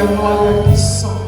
yang layak disembah.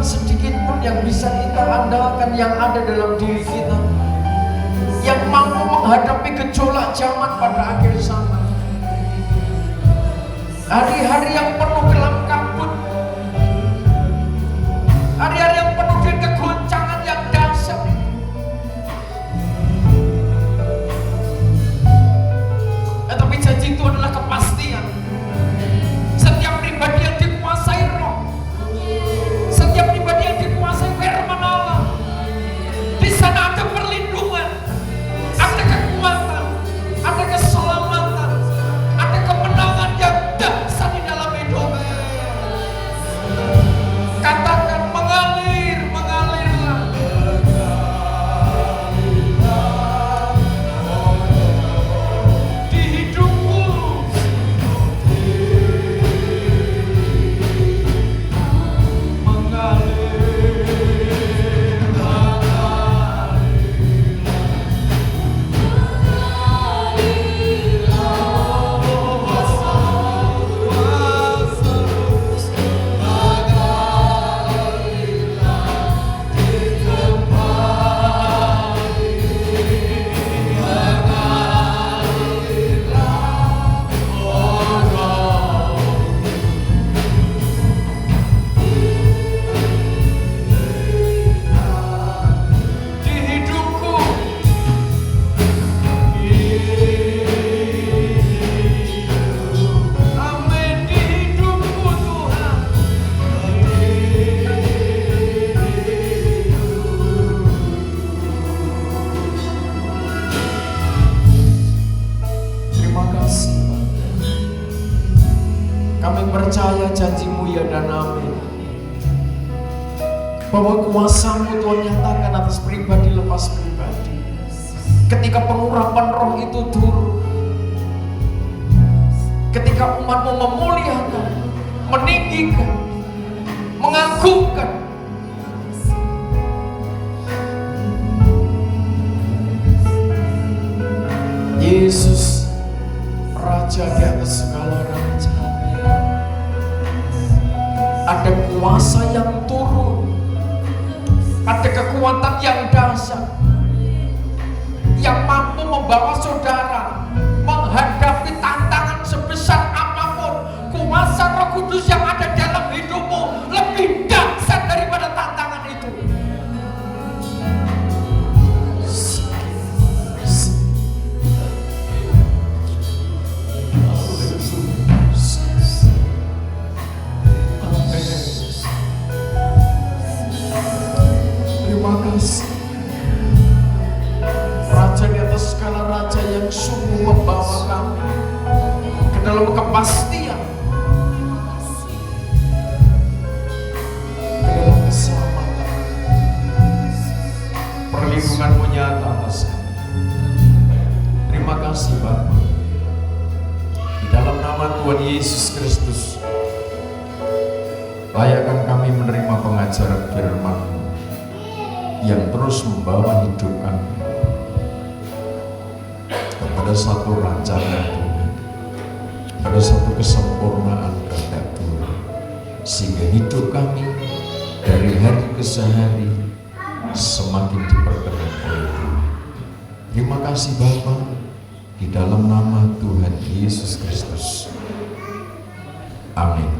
sedikit pun yang bisa kita andalkan yang ada dalam diri kita, yang mampu menghadapi gejolak zaman pada akhir zaman. Hari-hari yang penuh kelam kabut, hari-hari yang penuh dengan kegoncangan yang dahsyat. Tetapi janji itu adalah kepastian. Setiap pribadi yang dikuasai roh, setiap pribadi yang dikuasai firman Allah, di sana ada perlindungan, ada kekuatan, ada keselamatan, ada kemenangan yang dahsyat di dalam hidup. Katakan mengalir, mengalirlah. Di hidupku percaya janji-Mu ya dan amin, bahwa kuasa-Mu Tuhan nyatakan atas pribadi lepas pribadi. Ketika pengurapan roh itu turun, ketika umat-Mu memuliakan, meninggikan, mengagungkan, Yesus Raja di atas segala raja. Ada kuasa yang turun, ada kekuatan yang dahsyat yang mampu membawa saudara menghadapi tantangan sebesar apapun. Kuasa Roh Kudus yang ada dalam hidupmu lebih dahsyat daripada tantangan itu. Terima kasih Raja di atas segala raja yang sungguh membawa kami ke dalam kepastian, ke dalam keselamatan. Perlindungan-Mu nyata atas kami. Terima kasih Bapa. Di dalam nama Tuhan Yesus Kristus, layakkan kami menerima pengajaran firman-Mu yang terus membawa hidup kami kepada satu rancangan Tuhan, pada satu kesempurnaan kehendak Tuhan, sehingga hidup kami dari hari ke hari semakin diperkenan oleh Tuhan. Terima kasih Bapa, di dalam nama Tuhan Yesus Kristus. Amin.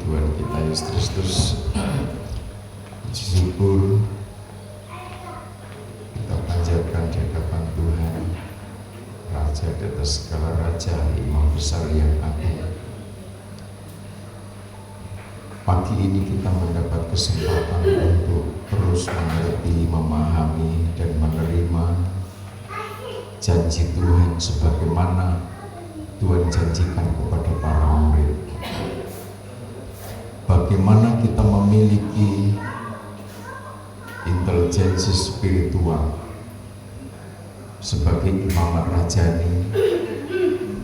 Tuhan kita Yesus Kristus, syukur kita panjatkan di hadapan Tuhan, Raja di atas segala raja, Imam besar yang agung. Pagi ini kita mendapat kesempatan untuk terus mengerti, memahami, dan menerima janji Tuhan sebagaimana Tuhan janjikan kepada para murid. bagaimana kita memiliki intelijensi spiritual sebagai imamat rajani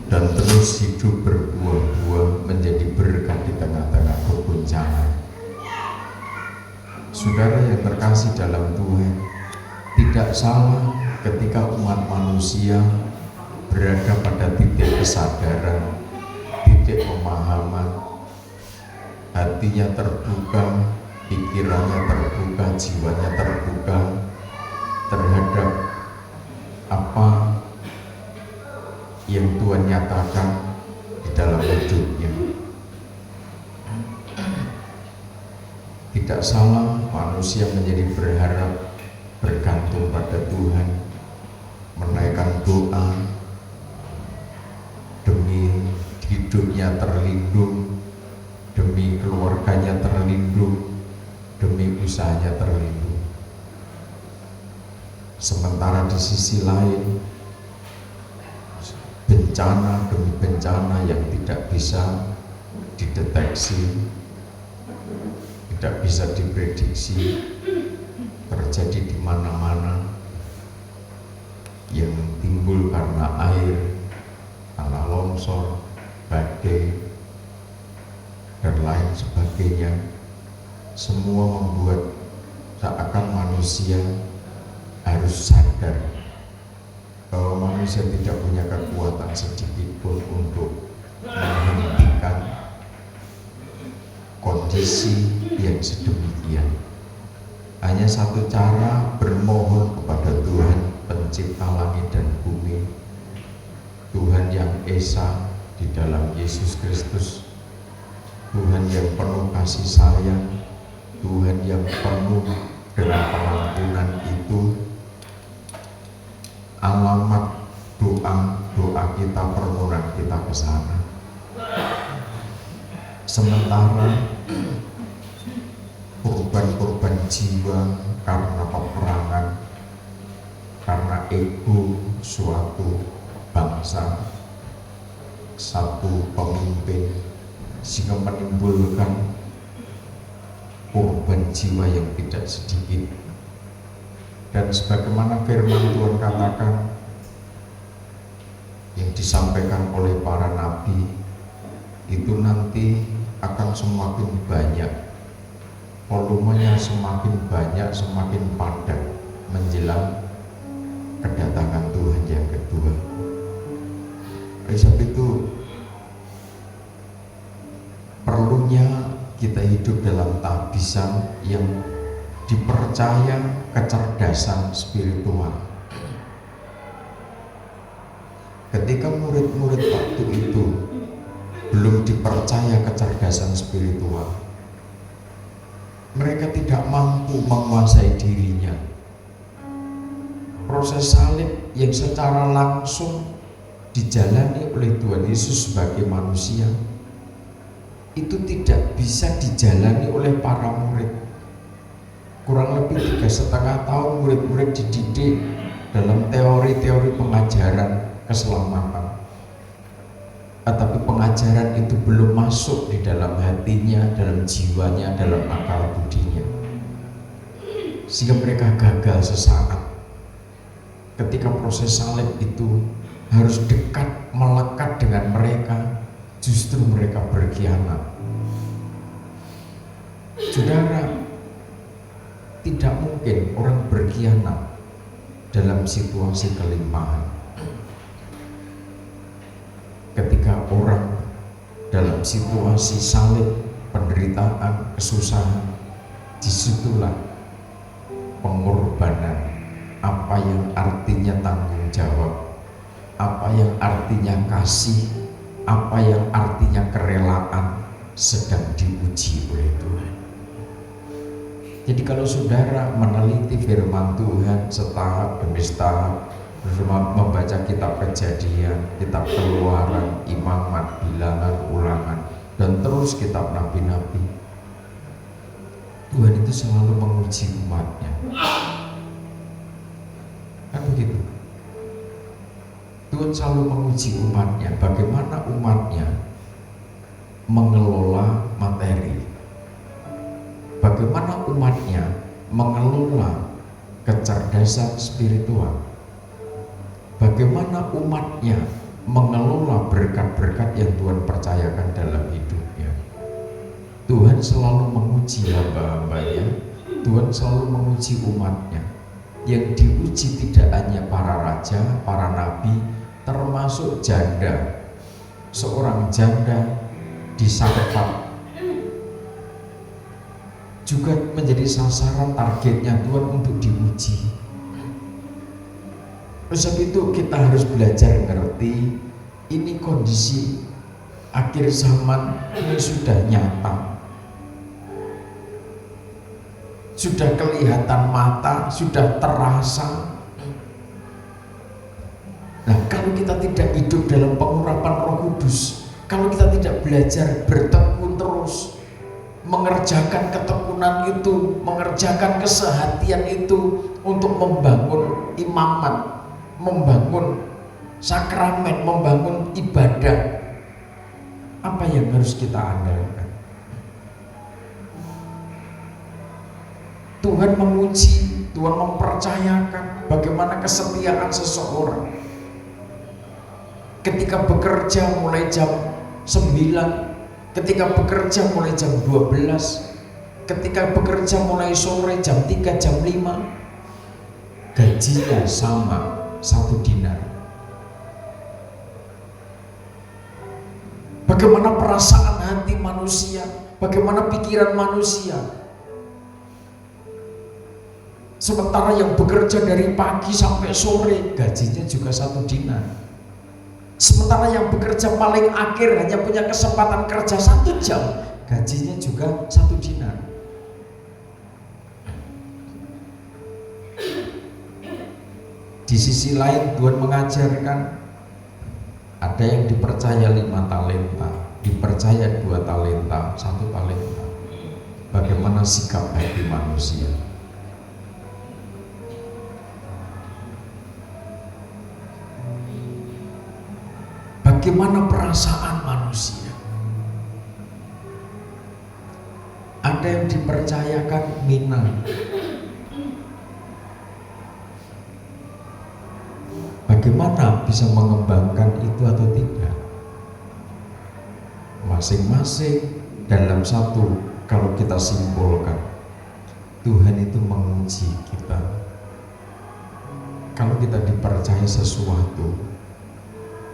dan terus hidup berbuah-buah menjadi berkat di tengah-tengah kegoncangan. Saudara yang terkasih dalam Tuhan, tidak salah ketika umat manusia berada pada titik kesadaran, titik pemahaman, hatinya terbuka, pikirannya terbuka, jiwanya terbuka terhadap apa yang Tuhan nyatakan di dalam hidupnya. Tidak salah manusia menjadi berharap, bergantung pada Tuhan, menaikkan doa demi hidupnya terlindung, demi keluarganya terlindung, demi usahanya terlindung. Sementara di sisi lain, bencana demi bencana yang tidak bisa dideteksi, tidak bisa diprediksi, terjadi di mana-mana, yang timbul karena air, tanah longsor, badai, dan lain sebagainya. Semua membuat seakan manusia harus sadar bahwa manusia tidak punya kekuatan sedikit pun untuk menghentikan kondisi yang sedemikian. Hanya satu cara, bermohon kepada Tuhan pencipta langit dan bumi, Tuhan yang esa di dalam Yesus Kristus, Tuhan yang penuh kasih sayang, Tuhan yang penuh dengan pengampunan itu. Alamat doa kita, permohonan kita ke sana. Sementara korban-korban jiwa karena peperangan, karena ego suatu bangsa, satu pemimpin, sehingga menimbulkan korban jiwa yang tidak sedikit. Dan sebagaimana firman Tuhan katakan, yang disampaikan oleh para nabi itu nanti akan semakin banyak, volumenya semakin banyak, semakin padat menjelang kedatangan Tuhan yang kedua. Oleh sebab itu perlunya kita hidup dalam tabisan yang dipercaya kecerdasan spiritual. Ketika murid-murid waktu itu belum dipercaya kecerdasan spiritual, mereka tidak mampu menguasai dirinya. Proses salib yang secara langsung dijalani oleh Tuhan Yesus sebagai manusia itu tidak bisa dijalani oleh para murid. Kurang lebih 3,5 tahun murid-murid dididik dalam teori-teori pengajaran keselamatan, tetapi pengajaran itu belum masuk di dalam hatinya, dalam jiwanya, dalam akal budinya, sehingga mereka gagal sesaat. Ketika proses salib itu harus dekat, melekat dengan mereka, justru mereka berkhianat. Saudara, tidak mungkin orang berkhianat dalam situasi kelimpahan. Ketika orang dalam situasi salib, penderitaan, kesusahan, disitulah pengorbanan, apa yang artinya tanggung jawab, apa yang artinya kasih, apa yang artinya kerelaan sedang diuji oleh Tuhan. Jadi kalau saudara meneliti firman Tuhan setahap demi setahap, membaca kitab Kejadian, kitab Keluaran, Imamat, Bilangan, Ulangan, dan terus kitab nabi-nabi, Tuhan itu selalu menguji umatnya. Kan begitu? Tuhan selalu menguji umatnya, bagaimana umatnya mengelola materi, bagaimana umatnya mengelola kecerdasan spiritual, bagaimana umatnya mengelola berkat-berkat yang Tuhan percayakan dalam hidupnya. Tuhan selalu menguji hamba-hambanya, Tuhan selalu menguji umatnya. Yang diuji tidak hanya para raja, para nabi, termasuk janda. Seorang janda di Sarfat juga menjadi sasaran targetnya Tuhan untuk diuji. Sebab itu kita harus belajar ngerti ini kondisi akhir zaman ini sudah nyata, sudah kelihatan mata, sudah terasa. Nah, kalau kita tidak hidup dalam pengurapan Roh Kudus, kalau kita tidak belajar bertekun terus, mengerjakan ketekunan itu, mengerjakan kesehatian itu untuk membangun imamat, membangun sakramen, membangun ibadah, apa yang harus kita andalkan? Tuhan menguji, Tuhan mempercayakan bagaimana kesetiaan seseorang. Ketika bekerja mulai jam 9, ketika bekerja mulai jam 12, ketika bekerja mulai sore jam 3, jam 5, gajinya sama, 1 dinar. Bagaimana perasaan hati manusia, bagaimana pikiran manusia. Sementara yang bekerja dari pagi sampai sore, gajinya juga 1 dinar. Sementara yang bekerja paling akhir hanya punya kesempatan kerja 1 jam, gajinya juga 1 dinar. Di sisi lain Tuhan mengajarkan ada yang dipercaya 5 talenta, dipercaya 2 talenta, 1 talenta. Bagaimana sikap hati manusia? Bagaimana perasaan manusia? Ada yang dipercayakan mina, bagaimana bisa mengembangkan itu atau tidak? Masing-masing dalam satu, kalau kita simpulkan, Tuhan itu menguji kita. Kalau kita dipercaya sesuatu,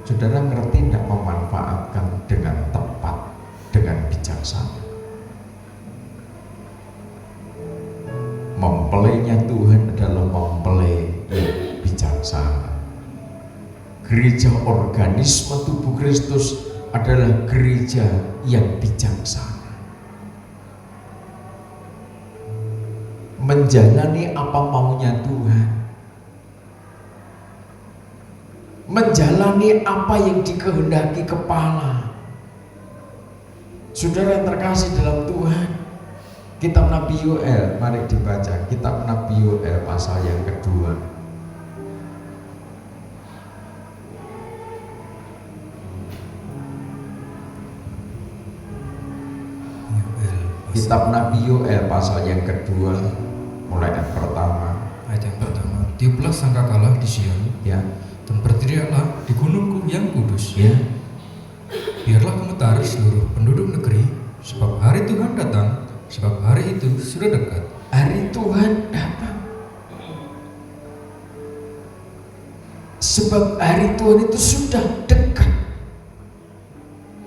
saudara ngerti tidak memanfaatkan dengan tepat, dengan bijaksana. Mempelainya Tuhan adalah mempelai yang bijaksana. Gereja organisme tubuh Kristus adalah gereja yang bijaksana. Menjalani apa maunya Tuhan, menjalani apa yang dikehendaki kepala. Saudara yang terkasih dalam Tuhan, kitab Nabi Yoel, mari dibaca kitab Nabi Yoel pasal yang kedua. Kitab Nabi Yoel pasal yang kedua, mulai ayat pertama. Ayat yang pertama, tiuplah sangkakala di Sion, Ya, dan berteriaklah di gunungku yang kudus. ya. Biarlah gemetar seluruh penduduk negeri, sebab hari Tuhan datang, sebab hari itu sudah dekat. Hari Tuhan datang. Sebab hari Tuhan itu sudah dekat.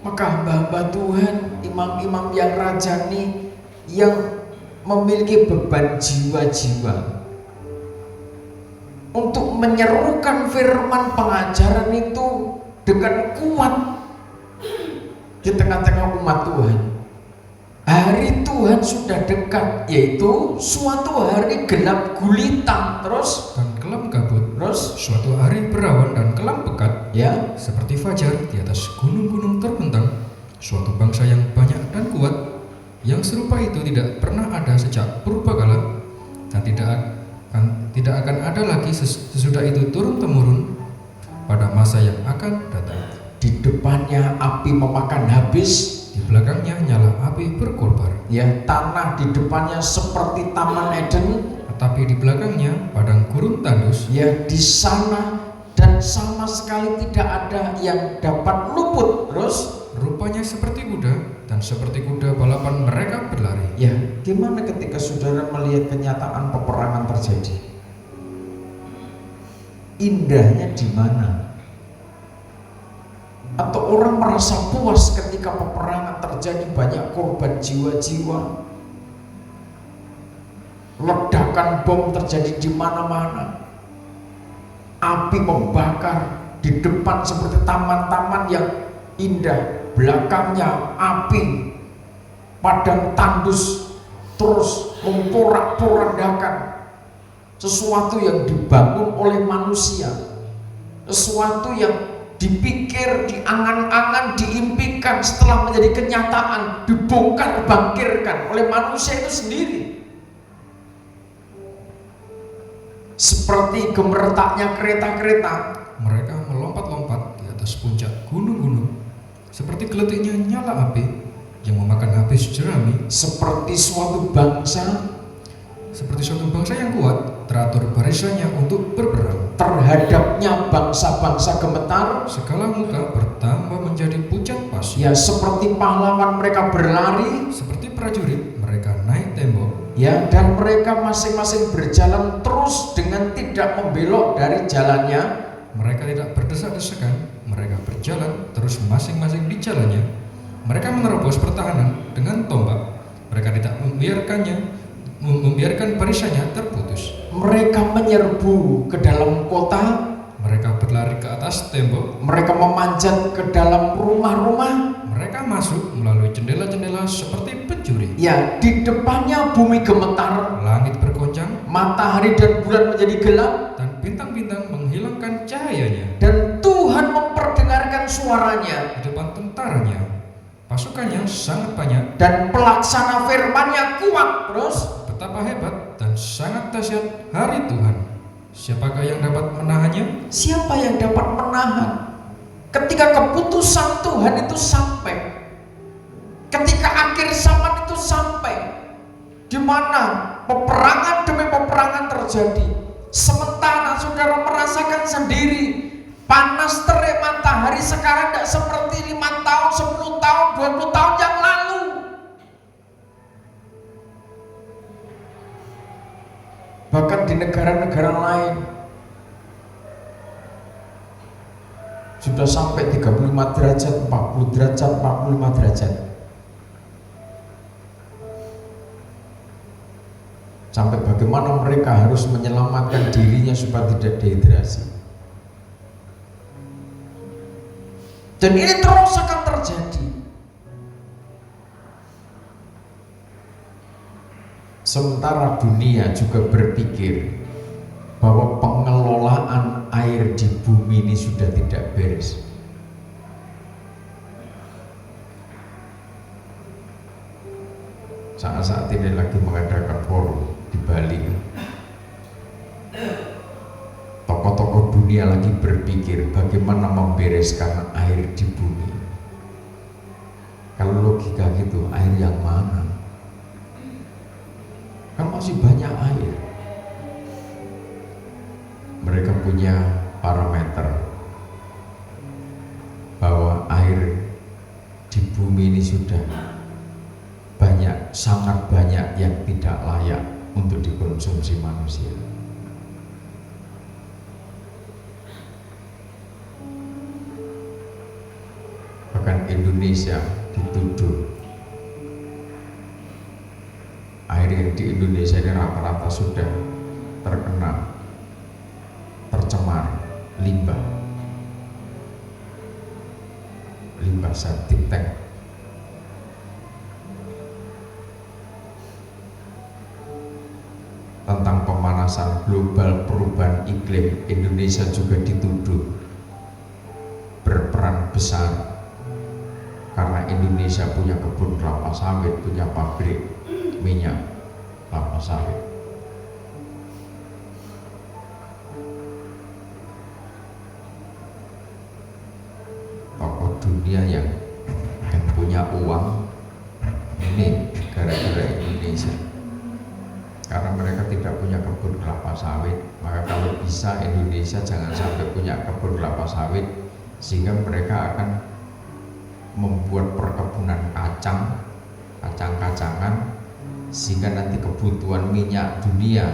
Maka hamba-hamba Tuhan, imam-imam yang rajani, yang memiliki beban jiwa-jiwa untuk menyerukan firman pengajaran itu dengan kuat di tengah-tengah umat Tuhan. Hari Tuhan sudah dekat, yaitu suatu hari gelap gulita, terus Dan kelam kabut, terus suatu hari berawan dan kelam pekat, ya, seperti fajar di atas gunung-gunung terbentang. Suatu bangsa yang banyak dan kuat, yang serupa itu tidak pernah ada sejak purbakala, dan tidak akan ada lagi sesudah itu turun-temurun pada masa yang akan datang. di depannya api memakan habis, Di belakangnya nyala api berkobar. Ya, tanah di depannya seperti Taman Eden, tetapi di belakangnya padang gurun tandus. ya di sana dan sama sekali tidak ada yang dapat luput. Terus Rupanya seperti kuda, dan seperti kuda balapan mereka berlari. ya, gimana ketika saudara melihat kenyataan peperangan terjadi? Indahnya di mana? Atau orang merasa puas ketika peperangan terjadi, banyak korban jiwa-jiwa, ledakan bom terjadi di mana-mana, api membakar di depan seperti taman-taman yang indah, belakangnya api, padang tandus terus memporak-porandakan sesuatu yang dibangun oleh manusia, sesuatu yang dipikir, diangan-angan, diimpikan, setelah menjadi kenyataan dibongkar bangkirkan oleh manusia itu sendiri. Seperti gemeretaknya kereta-kereta, Mereka melompat-lompat di atas puncak gunung-gunung, seperti geletiknya nyala api yang memakan habis jerami. seperti suatu bangsa Seperti suatu bangsa yang kuat, teratur barisannya untuk berperang. terhadapnya bangsa-bangsa gemetar. Segala muka bertambah menjadi pucat pasi. Ya, seperti pahlawan mereka berlari, Seperti prajurit, mereka naik tembok. ya, dan mereka masing-masing berjalan terus dengan tidak membelok dari jalannya. Mereka tidak berdesak-desakan, mereka berjalan terus masing-masing di jalannya. Mereka menerobos pertahanan dengan tombak. Mereka tidak membiarkan barisannya terputus. Mereka menyerbu ke dalam kota, Mereka berlari ke atas tembok. mereka memanjat ke dalam rumah-rumah. Mereka masuk melalui jendela-jendela seperti pencuri. Ya, di depannya bumi gemetar, Langit bergoncang matahari dan bulan menjadi gelap, dan bintang-bintang menghilangkan cahayanya. dan Tuhan memperdengarkan suaranya, Di depan tentaranya, pasukannya sangat banyak. dan pelaksana firman-Nya kuat. Terus Betapa hebat dan sangat dahsyat hari Tuhan. Siapakah yang dapat menahannya? siapa yang dapat menahan ketika keputusan Tuhan itu sampai, ketika akhir zaman itu sampai, di mana peperangan demi peperangan terjadi, sementara saudara merasakan sendiri panas terik matahari sekarang tidak seperti 5 tahun, 10 tahun, 20 tahun yang lalu. Bahkan di negara-negara lain sudah sampai 35 derajat, 40 derajat, 45 derajat. Sampai bagaimana mereka harus menyelamatkan dirinya supaya tidak dehidrasi. Dan ini terus akan terjadi. Sementara dunia juga berpikir bahwa pengelolaan air di bumi ini sudah tidak beres. Saat-saat ini lagi mengadakan forum di Bali. Tokoh-tokoh dunia lagi berpikir bagaimana membereskan air di bumi. Kalau logika gitu, air yang mana? Kan masih banyak air. Mereka punya parameter bahwa air di bumi ini sudah banyak, sangat banyak yang tidak layak untuk dikonsumsi manusia. Bahkan Indonesia dituduh air yang di Indonesia ini rata-rata sudah terkena, tercemar limbah septic tank. Tentang pemanasan global, perubahan iklim, Indonesia juga dituduh berperan besar karena Indonesia punya kebun kelapa sawit, punya pabrik minyak kelapa sawit. Tokoh dunia yang punya uang ini saudara-saudara Indonesia. Karena mereka tidak punya kebun kelapa sawit, maka kalau bisa Indonesia jangan sampai punya kebun kelapa sawit, sehingga mereka akan membuat perkebunan kacang-kacangan, sehingga nanti kebutuhan minyak dunia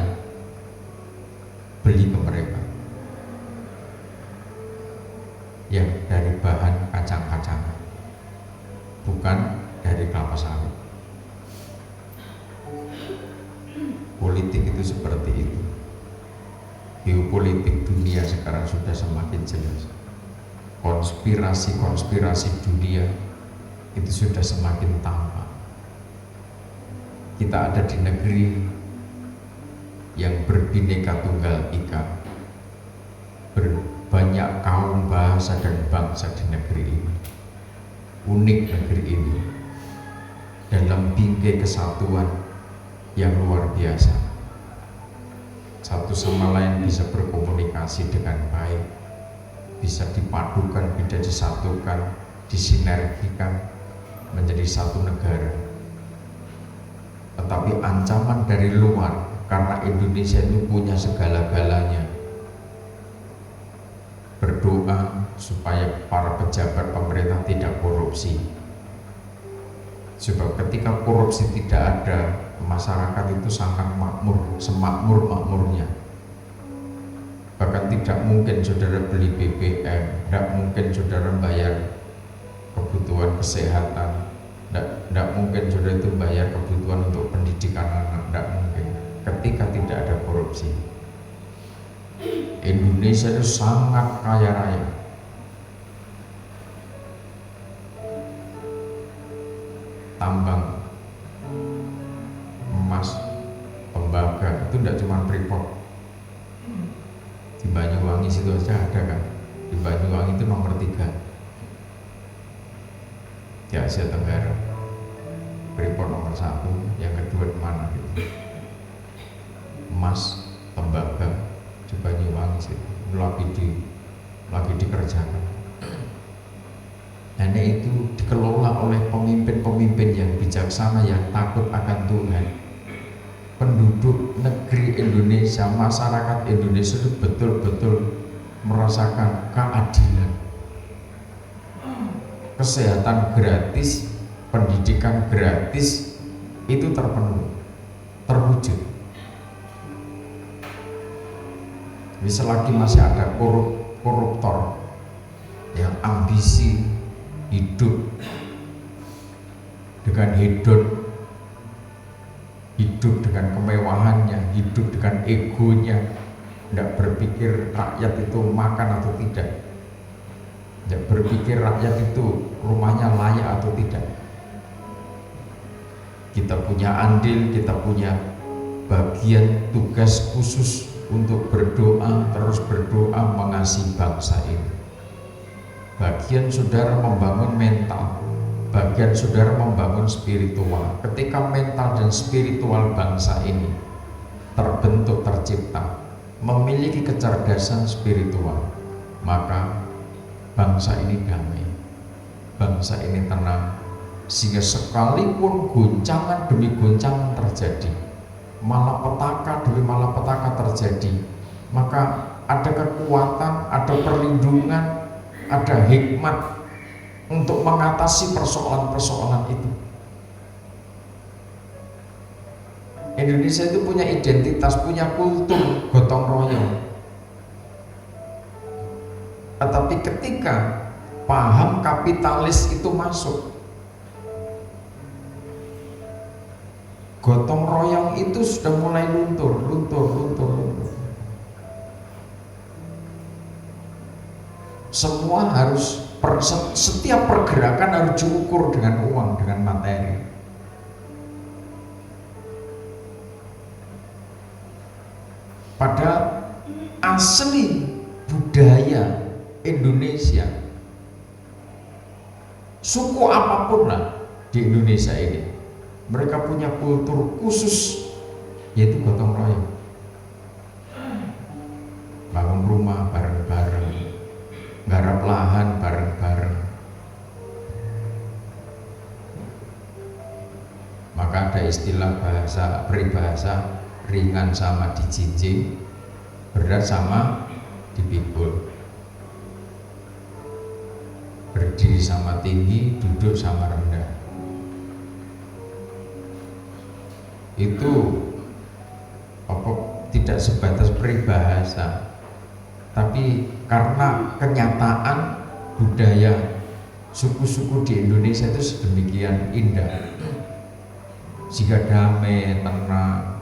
beli ke mereka yang dari bahan kacang-kacangan, bukan dari kelapa sawit. Politik itu seperti itu. Geopolitik dunia sekarang sudah semakin jelas. Konspirasi dunia itu sudah semakin tampak. Kita ada di negeri yang berbineka tunggal ika, berbanyak kaum, bahasa dan bangsa di negeri ini. Unik negeri ini dalam bingkai kesatuan yang luar biasa. Satu sama lain bisa berkomunikasi dengan baik, bisa dipadukan, bisa disatukan, disinergikan menjadi satu negara. Tetapi ancaman dari luar, karena Indonesia itu punya segala-galanya. Berdoa supaya para pejabat pemerintah tidak korupsi. Sebab ketika korupsi tidak ada, masyarakat itu sangat makmur, semakmur-makmurnya. Bahkan tidak mungkin saudara beli BBM, tidak mungkin saudara bayar kebutuhan kesehatan, tidak mungkin saudara itu bayar kebutuhan untuk pendidikan anak, tidak mungkin ketika tidak ada korupsi. Indonesia itu sangat kaya raya. Tambang emas, tembaga itu tidak cuma Freeport. Di Banyuwangi situ saja ada kan. Di Banyuwangi itu nomor 3 di Asia Tenggara. Freeport nomor 1, yang kedua di mana gitu. Emas, tembaga di Banyuwangi situ lagi dikerjakan. Hanya itu dikelola oleh pemimpin-pemimpin yang bijaksana, yang takut akan Tuhan. Penduduk negeri Indonesia, masyarakat Indonesia itu betul-betul merasakan keadilan. Kesehatan gratis, pendidikan gratis, itu terpenuhi, terwujud. Selagi masih ada koruptor yang ambisi hidup dengan hedon, hidup dengan kemewahannya, hidup dengan egonya, tidak berpikir rakyat itu makan atau tidak, tidak berpikir rakyat itu rumahnya layak atau tidak. Kita punya andil, kita punya bagian tugas khusus untuk berdoa, terus berdoa mengasihi bangsa ini. Bagian saudara membangun mental, bagian saudara membangun spiritual. Ketika mental dan spiritual bangsa ini terbentuk, tercipta, memiliki kecerdasan spiritual, maka bangsa ini damai, bangsa ini tenang, sehingga sekalipun goncangan demi goncangan terjadi, malapetaka demi malapetaka terjadi, maka ada kekuatan, ada perlindungan, ada hikmat untuk mengatasi persoalan-persoalan itu. Indonesia itu punya identitas, punya kultur gotong royong. Tetapi ketika paham kapitalis itu masuk, gotong royong itu sudah mulai luntur. Semua harus, setiap pergerakan harus diukur dengan uang, dengan materi. Padahal asli budaya Indonesia, suku apapun lah di Indonesia ini, mereka punya kultur khusus, yaitu gotong royong. Bangun rumah bareng-bareng, garap lahan bareng-bareng. Maka ada istilah bahasa peribahasa, ringan sama dijinjing, berat sama dipikul, berdiri sama tinggi, duduk sama rendah. Itu tidak sebatas peribahasa, tapi karena kenyataan budaya suku-suku di Indonesia itu sedemikian indah, jika damai, tenang.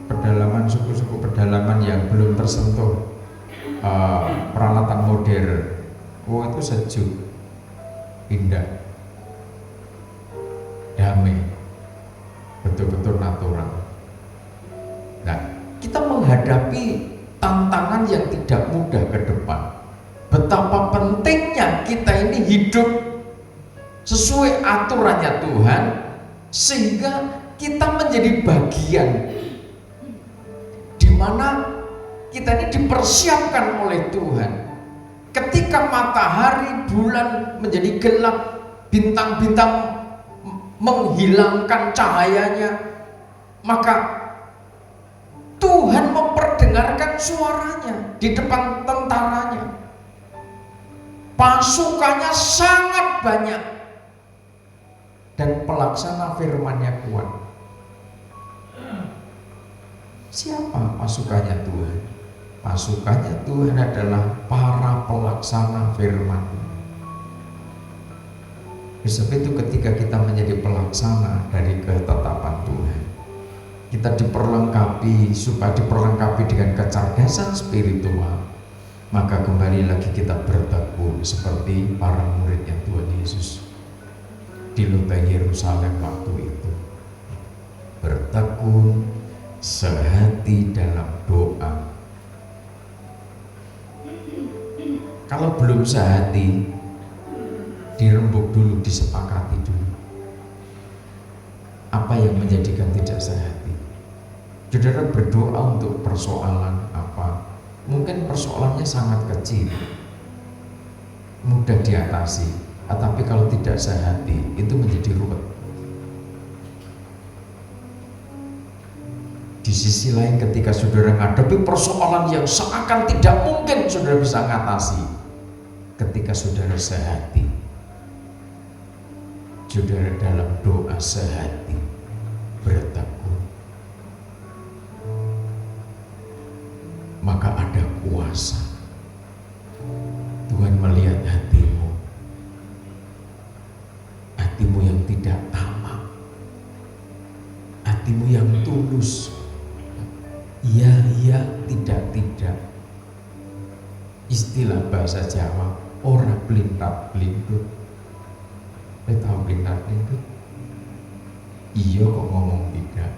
Pedalaman suku-suku pedalaman yang belum tersentuh peralatan modern, itu sejuk, indah, damai, betul-betul natural. Nah, kita menghadapi tantangan yang tidak mudah ke depan. Betapa pentingnya kita ini hidup sesuai aturannya Tuhan, sehingga kita menjadi bagian di mana kita ini dipersiapkan oleh Tuhan. Ketika matahari, bulan menjadi gelap, bintang-bintang menghilangkan cahayanya, maka Tuhan memperdengarkan suaranya di depan tentaranya. Pasukannya sangat banyak dan pelaksana firman-Nya kuat. Siapa pasukannya Tuhan? Pasukannya Tuhan adalah para pelaksana firman. Sebab itu ketika kita menjadi pelaksana dari ketetapan Tuhan, kita diperlengkapi, supaya diperlengkapi dengan kecerdasan spiritual, maka kembali lagi kita bertekun seperti para muridnya Tuhan Yesus di lembah Yerusalem waktu itu. Bertekun sehati dalam doa. Kalau belum sehati, dirembuk dulu, disepakati dulu. Apa yang menjadikan tidak sehati? Saudara berdoa untuk persoalan apa? Mungkin persoalannya sangat kecil, mudah diatasi, tapi kalau tidak sehati, itu menjadi ruwet. Di sisi lain, ketika saudara menghadapi persoalan yang seakan tidak mungkin saudara bisa mengatasi, ketika saudara sehati, saudara dalam doa sehati, bertekun, maka ada kuasa. Tuhan melihat hatimu, hatimu yang tidak tamak, hatimu yang tulus. Ya, ya, tidak. Istilah bahasa Jawa, ora blintat-blintut. Tahu blintat-blintut? Iya kok ngomong tidak,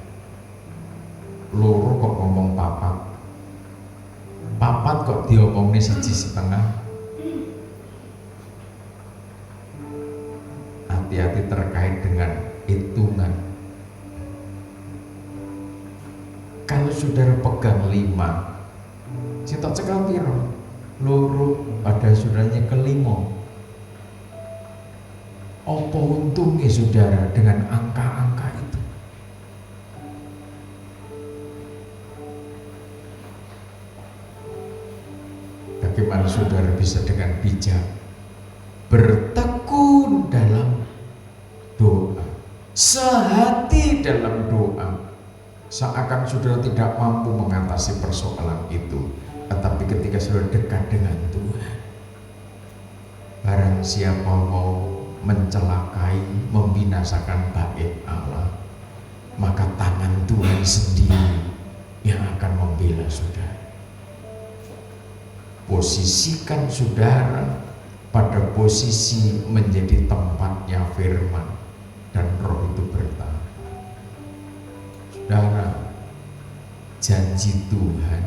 loro kok ngomong papat, papat kok diomongnya siji setengah. Hati-hati terkait dengan hitungan. Kalau saudara pegang 5, sitok cekal piro? Loro, pada saudaranya kelima. Apa untungnya saudara dengan angka-angka itu? Bagaimana saudara bisa dengan bijak bertekun dalam doa, sehati dalam doa, seakan saudara tidak mampu mengatasi persoalan itu, tetapi ketika saudara dekat dengan Tuhan, barang siapa mau mencelakai, membinasakan bait Allah, maka tangan Tuhan sendiri yang akan membela saudara. Posisikan saudara pada posisi menjadi tempatnya firman dan roh itu bertahan. Saudara, janji Tuhan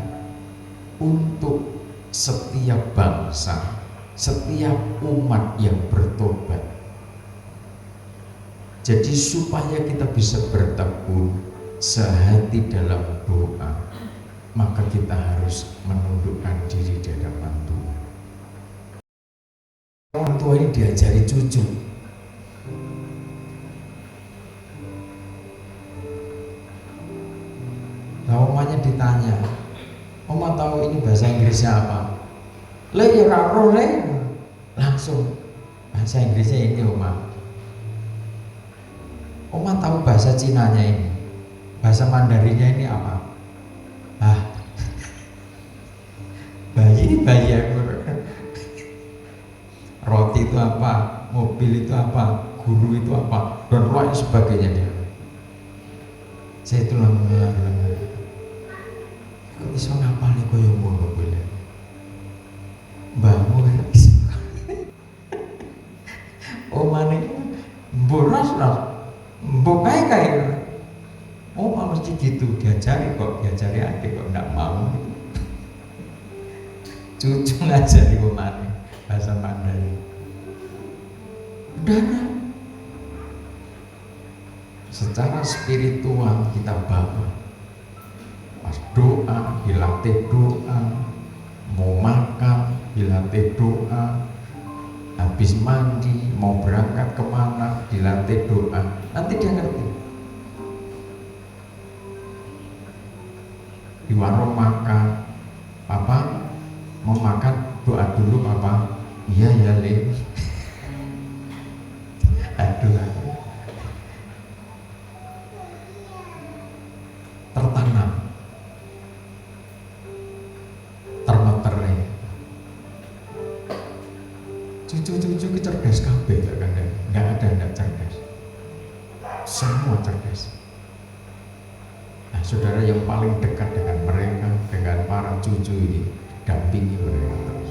untuk setiap bangsa, setiap umat yang bertobat. Jadi supaya kita bisa bertekun sehati dalam doa, maka kita harus menundukkan diri di hadapan Tuhan. Orang tua ini diajari cucu, Omanya ditanya, Oma tahu ini bahasa Inggrisnya apa? Le ya karo le. Langsung bahasa Inggrisnya ini Oma. Oma tahu bahasa Cinanya ini, bahasa Mandarinnya ini apa? Ah, bayi aku. Roti itu apa? Mobil itu apa? Guru itu apa? Dan lain sebagainya dia. Saya itu lama-lama. Kok bisa ngapal nih koyo ngono boleh? Mbahmu kan bisa. Omane boros lah. Mbok kae. Oh mesti gitu, diajari adik kok enggak mau. Cucu ngajari omane bahasa Mandarin. Udahlah. Secara spiritual kita bawa. Pas doa, dilatih doa. Mau makan, dilatih doa. Habis mandi, mau berangkat kemana, dilatih doa. Nanti dia ngerti. Di warung makan, Papa mau makan, doa dulu Papa. Iya ya Le. Aduh, tertanam, termeterai. Cucu-cucu cerdas kabeh kadang, nggak ada nggak cerdas, semua cerdas. Nah, saudara yang paling dekat dengan mereka, dengan para cucu ini, dampingi mereka terus,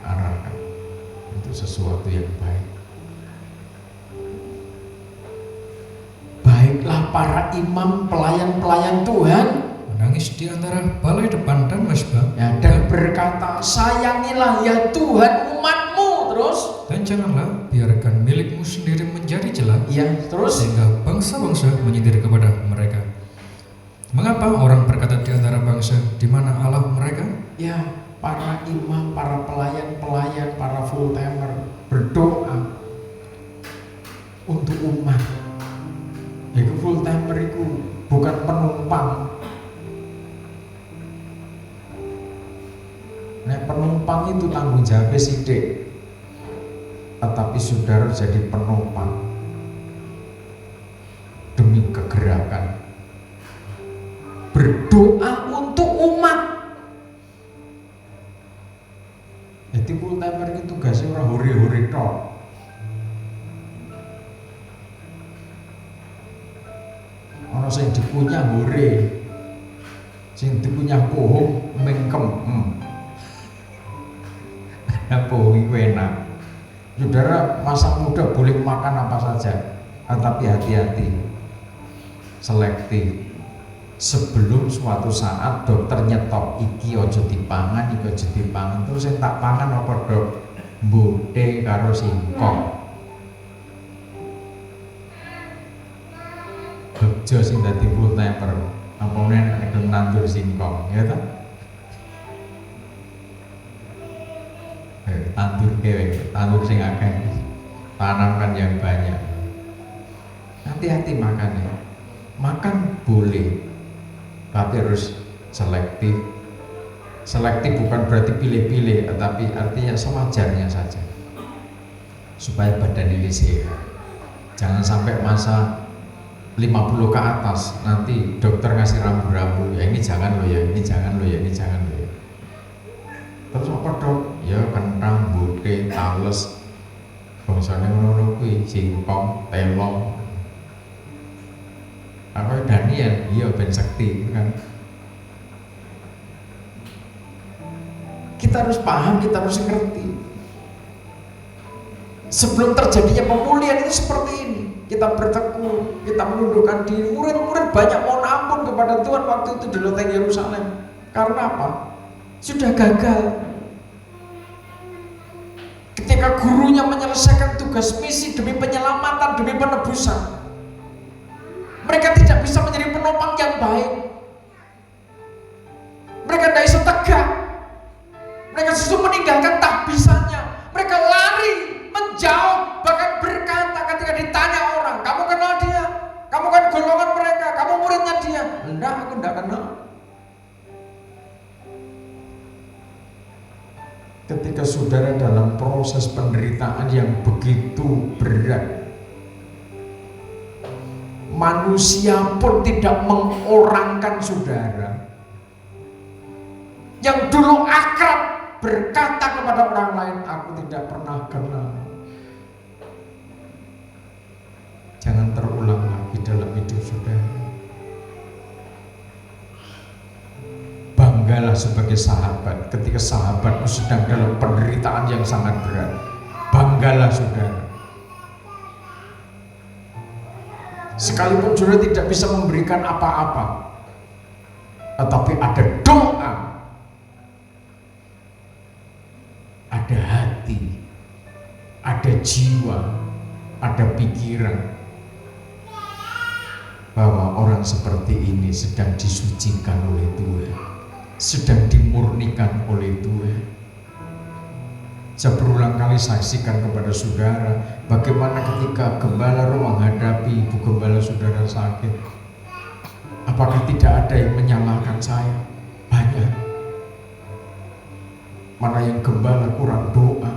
arahkan untuk sesuatu yang baik. Baiklah para imam, pelayan-pelayan Tuhan, menangis di antara balai depan dan mesbah, ya, dan berkata, sayangilah ya Tuhan umatmu, terus, dan janganlah biarkan milikmu sendiri menjadi celah, ya, terus, sehingga bangsa-bangsa menyindir kepada mereka. Mengapa orang berkata di antara bangsa, di mana Allah mereka? ya, para imam, para pelayan-pelayan, para full timer berdoa untuk umat. Itu full timer itu bukan penumpang. Nah, penumpang itu tanggung jawabnya sidik, tetapi saudara jadi penumpang demi kegerakan berdoa untuk umat. Jadi full timer itu tugasnya orang hore-hore tok. Ono sing dikunyah hore, sing dikunyah pohong mengkem. Pohong enak. Saudara, masa muda boleh makan apa saja, tetapi hati-hati, selektif. Sebelum suatu saat dokter nyetop, iki ojo dipangan, iki ojo dipangan, terus yang tak pangan apa dok? Mbote karo singkong. Bejo sing dadi full timer, apa meneh nek nandur singkong, ya ta? Tandur kewe, tandur sing akeh, tanamkan yang banyak. Hati-hati makannya. Makan boleh, tapi harus selektif. Selektif bukan berarti pilih-pilih, tetapi artinya sewajarnya saja, supaya badan ini sehat. Jangan sampai masa 50 ke atas nanti dokter ngasih rambu-rambu, ya ini jangan lo ya, ini jangan lo ya, ini jangan lo ya. Terus apa dok? Ya kentang, bote, tales, bangsane ngono kuwi, singkong, telong. Apa Daniel? Iya ben sekti kan. Kita harus paham, kita harus ngerti. Sebelum terjadinya pemulihan itu seperti ini. Kita bertekun, kita menundukkan diri. Murid-murid banyak mohon ampun kepada Tuhan waktu itu di loteng Yerusalem. Karena apa? Sudah gagal. Ketika gurunya menyelesaikan tugas misi demi penyelamatan, demi penebusan, mereka tidak bisa menjadi penopang yang baik. Mereka tidak bisa tegak. Mereka justru meninggalkan tahbisannya. Mereka lari, menjauh, bahkan berkata ketika ditanya orang, kamu kenal dia? Kamu kan golongan mereka, kamu muridnya dia. tidak kenal. Ketika saudara dalam proses penderitaan yang begitu berat, manusia pun tidak mengorangkan saudara. Yang dulu akrab berkata kepada orang lain, aku tidak pernah kenal. Jangan terulang lagi dalam hidup saudara. Banggalah sebagai sahabat ketika sahabatmu sedang dalam penderitaan yang sangat berat. Banggalah saudara. Sekalipun saudara tidak bisa memberikan apa-apa, tetapi ada doa, ada hati, ada jiwa, ada pikiran bahwa orang seperti ini sedang disucikan oleh Tuhan, sedang dimurnikan oleh Tuhan. Saya berulang kali saksikan kepada saudara bagaimana ketika gembala roh menghadapi ibu gembala saudara sakit, apakah tidak ada yang menyalahkan saya? Banyak. Mana yang gembala kurang doa,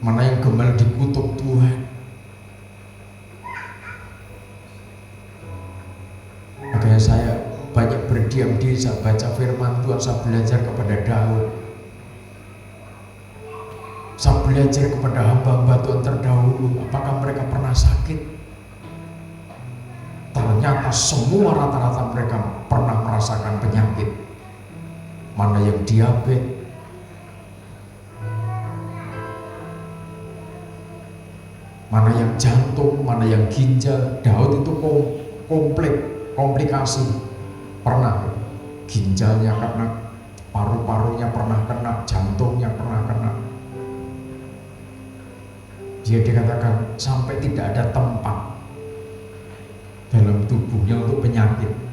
mana yang gembala dikutuk Tuhan. Makanya saya banyak berdiam diri, saya baca firman Tuhan, saya belajar kepada Daud, saya belajar kepada hamba-hamba Tuhan terdahulu, apakah mereka pernah sakit? Ternyata semua rata-rata mereka pernah merasakan penyakit. Mana yang diabetes, mana yang jantung, mana yang ginjal. Daud itu komplikasi, pernah ginjalnya kena, paru-parunya pernah kena, jantungnya pernah kena. Dia dikatakan sampai tidak ada tempat dalam tubuhnya untuk penyakit.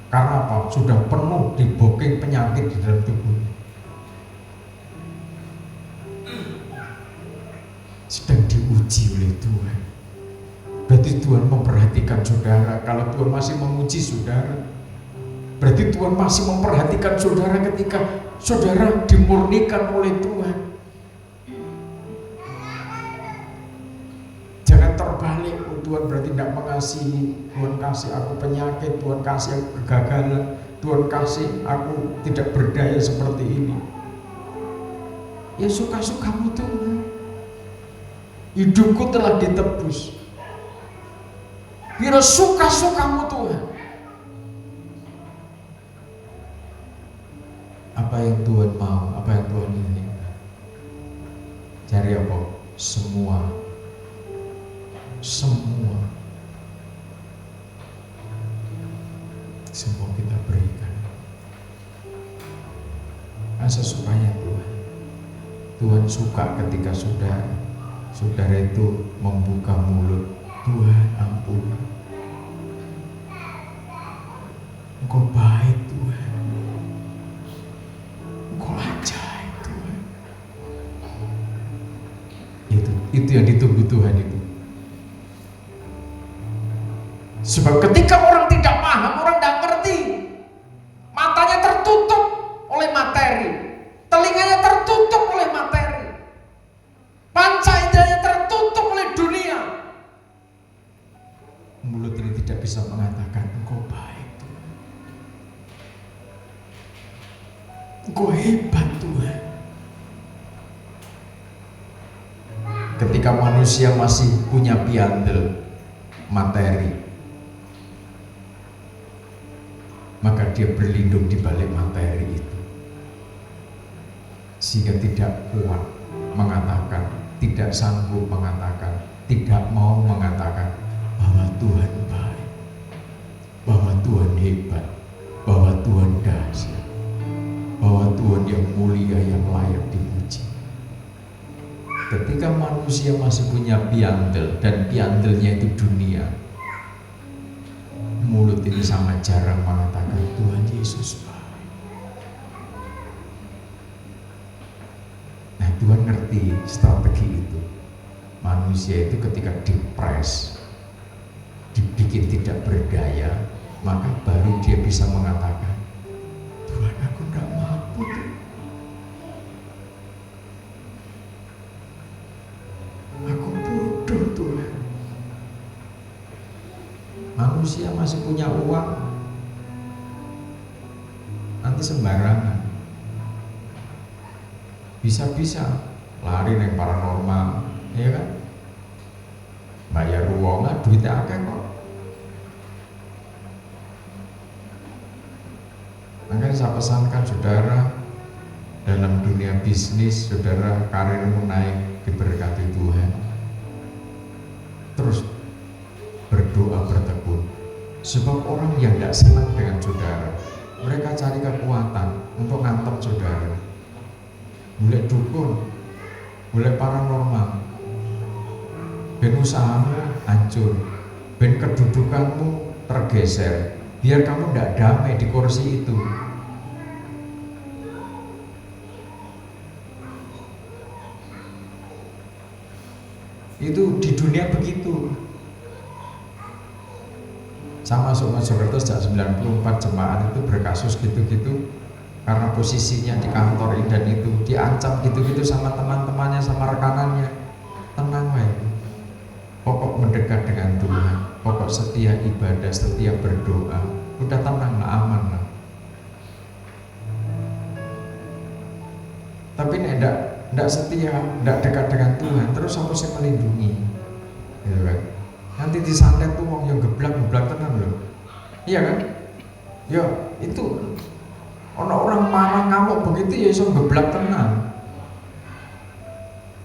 Karena apa? Sudah penuh diboking penyakit di dalam tubuhnya. Sedang diuji oleh Tuhan. Berarti Tuhan memperhatikan saudara. Kalau Tuhan masih memuji saudara, berarti Tuhan masih memperhatikan saudara ketika saudara dimurnikan oleh Tuhan. Jangan terbalik, Tuhan berarti tidak mengasihi. Tuhan kasih aku penyakit, Tuhan kasih aku kegagalan, Tuhan kasih aku tidak berdaya seperti ini. Ya suka-sukamu Tuhan. Hidupku telah ditebus. Biar suka-sukamu Tuhan. Apa yang Tuhan mau, apa yang Tuhan inginkan. Cari apa? Semua kita berikan. Masa sukanya Tuhan suka ketika saudara itu membuka mulut. Tuhan ampuni, Engkau baik Tuhan, Engkau ajaib Tuhan. Itu yang ditunggu Tuhan itu. Sebab ketika orang tidak paham, orang tidak ngerti, matanya tertutup oleh materi, telinganya tertutup oleh materi, panca inderanya tertutup oleh dunia, mulut ini tidak bisa mengatakan Engkau baik Tuhan, Engkau hebat Tuhan. Ketika manusia masih punya piandel materi, maka dia berlindung di balik materi itu, sehingga tidak kuat mengatakan, tidak sanggup mengatakan, tidak mau mengatakan bahwa Tuhan baik, bahwa Tuhan hebat, bahwa Tuhan dahsyat, bahwa Tuhan yang mulia, yang layak dipuji. Ketika manusia masih punya piandel, dan piandelnya itu dunia, mulut ini sangat jarang mengatakan Tuhan Yesus baik. Nah, Tuhan ngerti strategi itu. Manusia itu ketika dipres, dibikin tidak berdaya, maka baru dia bisa mengatakan, Tuhan, aku tidak mampu. Aku bodoh, Tuhan. Manusia masih punya uang, nanti sembarangan. Bisa-bisa lari neng paranormal, ya kan? Bayar uangnya, duitnya akeh kok. Makanya saya pesankan saudara, dalam dunia bisnis, saudara karirmu naik diberkati Tuhan. Terus berdoa bertekun. Sebab orang yang tidak senang dengan saudara, mereka cari kekuatan untuk ngantem saudara. Boleh dukun, boleh paranormal, ben usahamu hancur, ben kedudukanmu tergeser, biar kamu tidak damai di kursi itu. Itu di dunia begitu. Saya masuk Mojokerto sejak 94, jemaat itu berkasus gitu-gitu karena posisinya di kantor dan itu diancam gitu-gitu sama teman-temannya, sama rekanannya. Tenang wae. Pokok mendekat dengan Tuhan, pokok setia ibadah, setia berdoa. Udah tenang lah, aman lah. Tapi nek ndak setia, ndak dekat dengan Tuhan, terus apa sih melindungi? Gitu kan? Nanti disantet tuh wong yang geblak tenang loh. Iya kan? Ya itu orang marah ngamuk begitu ya iso geblak tenang.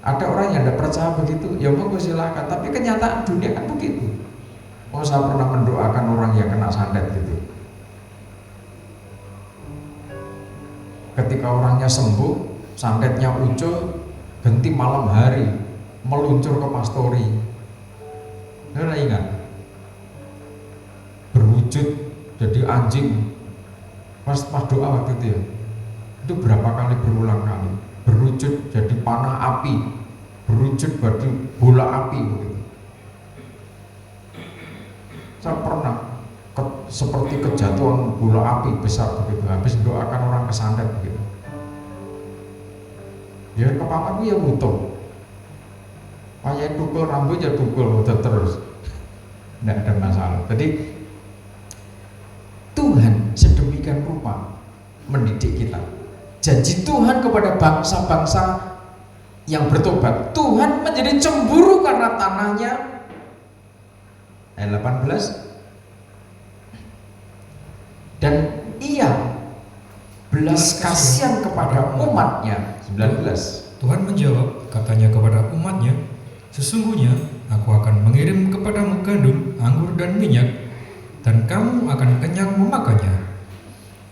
Ada orang yang tidak percaya begitu, ya monggo silakan. Tapi kenyataan dunia kan begitu. Oh, saya pernah mendoakan orang yang kena santet gitu. Ketika orangnya sembuh, santetnya ucul, ganti malam hari, meluncur ke pastori. Nggak ingat? Berwujud jadi anjing. Pas doa waktu itu ya, itu berapa kali berulang kali berwujud jadi panah api, berwujud jadi bola api begitu. Saya pernah seperti kejatuhan bola api besar begitu, habis doakan orang kesantet begitu. Ya kepalaku ya utuh, kayak tukul rambut ya tukul terus, tidak ada masalah. Jadi Tuhan sedemikian rupa mendidik kita. Janji Tuhan kepada bangsa-bangsa yang bertobat, Tuhan menjadi cemburu karena tanahnya. Ayat 18. Dan ia belas kasihan kepada umatnya. 19. Tuhan menjawab, katanya kepada umatnya, sesungguhnya aku akan mengirim kepadamu gandum, anggur dan minyak, dan kamu akan kenyang memakannya.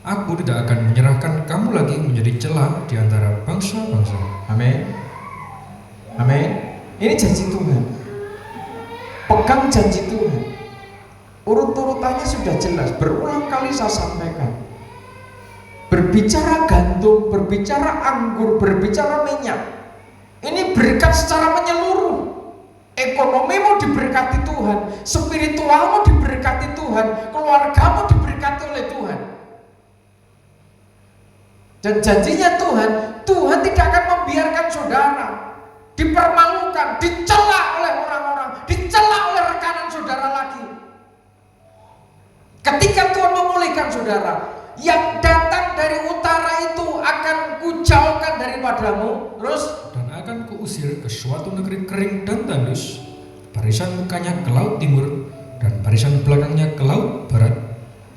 Aku tidak akan menyerahkan kamu lagi menjadi celah di antara bangsa-bangsa. Amin. Amin. Ini janji Tuhan. Pegang janji Tuhan. Urut-urutannya sudah jelas, berulang kali saya sampaikan. Berbicara gandum, berbicara anggur, berbicara minyak. Ini berkat secara menyeluruh. Ekonomimu diberkati Tuhan, spiritualmu diberkati Tuhan, keluargamu diberkati oleh Tuhan. Dan janjinya Tuhan tidak akan membiarkan saudara dipermalukan, dicela oleh orang-orang, dicela oleh rekanan saudara lagi. Ketika Tuhan memulihkan saudara, yang datang dari utara itu akan kujauhkan daripadamu, terus dan akan kuusir ke suatu negeri kering dan tandus, barisan mukanya ke laut timur dan barisan belakangnya ke laut barat.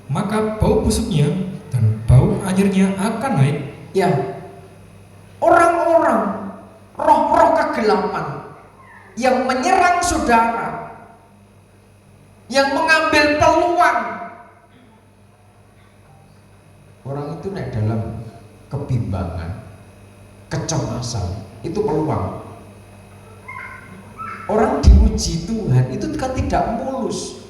Maka bau busuknya dan bau anyirnya akan naik. Ya, orang-orang roh-roh kegelapan yang menyerang saudara, yang mengambil peluang, orang itu naik dalam kebimbangan, kecemasan, itu peluang. Orang diuji Tuhan itu kan tidak mulus.